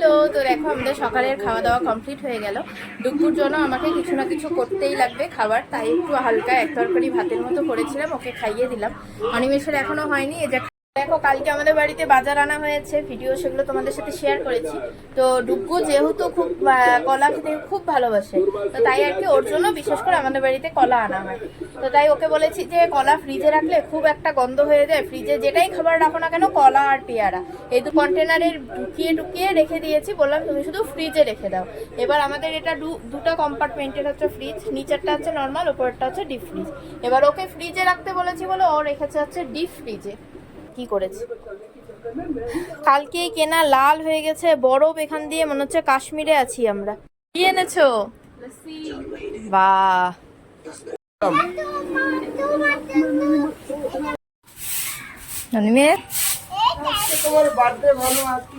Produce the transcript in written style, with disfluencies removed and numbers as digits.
তো দেখো আমাদের সকালের খাওয়া দাওয়া কমপ্লিট হয়ে গেল। দুপুর জন্য আমাকে কিছু না কিছু করতেই লাগবে খাবার, তাই একটু হালকা এক তরকারি ভাতের মতো করেছিলাম, ওকে খাইয়ে দিলাম। অনিমেষের এখনো হয়নি। এই যে দেখো কালকে আমাদের বাড়িতে বাজার আনা হয়েছে, ভিডিও সেগুলো তোমাদের সাথে শেয়ার করেছি। তো ডুগ্গু যেহেতু খুব কলা খেতে খুব ভালোবাসে, তো তাই আর কি ওর জন্য বিশেষ করে আমাদের বাড়িতে কলা আনা হয়। তো তাই ওকে বলেছি যে কলা ফ্রিজে রাখলে খুব একটা গন্ধ হয়ে যায়, ফ্রিজে যেটাই খাবার রাখো না কেন কলা আর পেয়ারা এই দু কন্টেনারে ঢুকিয়ে রেখে দিয়েছি, বললাম তুমি শুধু ফ্রিজে রেখে দাও। এবার আমাদের এটা দুটো কম্পার্টমেন্টের হচ্ছে ফ্রিজ, নিচেরটা হচ্ছে নর্মাল, উপরেরটা হচ্ছে ডিপ ফ্রিজ। এবার ওকে ফ্রিজে রাখতে বলেছি বলে ও রেখেছে হচ্ছে ডিপ ফ্রিজে। কি করেছে কালকেই কেনা, লাল হয়ে গেছে বরফ, এখান দিয়ে মনে হচ্ছে কাশ্মীরে আছি আমরা। কি এনেছো? বাহ, তোমার বার্থডে ভালো আজকে